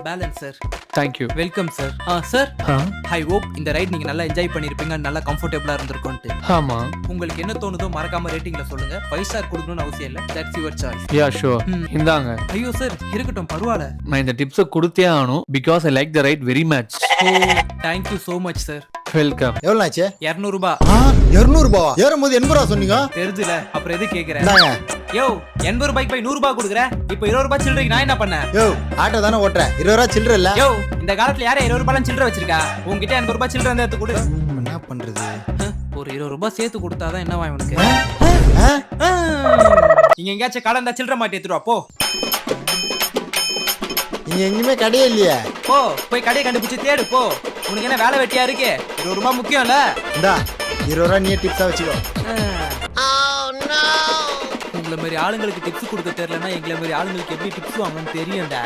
Balance sir. Thank you. Welcome sir. Sir, I hope இந்த right நீங்க நல்லா என்ஜாய் பண்ணிருப்பீங்க, நல்லா கம்ஃபர்டபுளா இருந்திருக்கும்ட்டு. ஆமா. உங்களுக்கு என்ன தோணுதோ மறக்காம ரேட்டிங்ல சொல்லுங்க. 5 ஸ்டார் கொடுக்கணும்னு அவசியம் இல்ல. That's your choice. Yeah sure. இந்தாங்க. ஐயோ சார், இருக்கட்டும், பரவாயில்ல. நான் இந்த டிப்ஸை கொடுத்தே ஆகணும் because I like the right very much. Thank you so much sir. Welcome. எவ்வளவு ஆச்சு? 200 ரூபாய். 200 ரூபாவா? ஏறும்போது 80 ரூபா சொன்னீங்க. தெரிஞ்சுல, அப்புறம் எது கேக்குறேன்? இந்தாங்க. யோ, 80 ரூபாய்க்கு போய் 100 ரூபாய் கொடுக்குற. இப்போ 20 ரூபாய் சில்லறைக்கு நான் என்ன பண்ணேன்? யோ, ஆட்டோ தானே ஓட்டுற, 20 ரூபா சில்லற இல்ல. யோ, இந்த காலத்துல யாரே 20 ரூபாய் சில்லறை வச்சிருக்கா? உன்கிட்ட 80 ரூபாய் சில்லறை இருந்தா எடுத்து கொடு. என்ன பண்றது? ஒரு 20 ரூபாய் சேர்த்து கொடுத்தாதான் என்னவா இவனுக்கு? நீங்க எங்கேயாச்சும் கடை இருந்தா சில்லறை மாட்டி எடுத்துட்டு வா போ. நீங்க எங்கேயுமே கடையே இல்லையே. போ, போய் கடையை கண்டுபிடிச்சு தேடு போ. உனக்கு என்ன வேலை வெட்டியா இருக்கு? 20 ரூபாய் முக்கியம்ல. இந்தா 20 ரூபா நீ டிப்ஸா வச்சுக்கோ. உங்களை மாதிரி ஆளுங்களுக்கு டிப்ஸ் கொடுக்க தெரியலன்னா எங்களை மாதிரி ஆளுங்களுக்கு எப்படி டிப்ஸ் வாங்கணும்னு தெரியும்டா.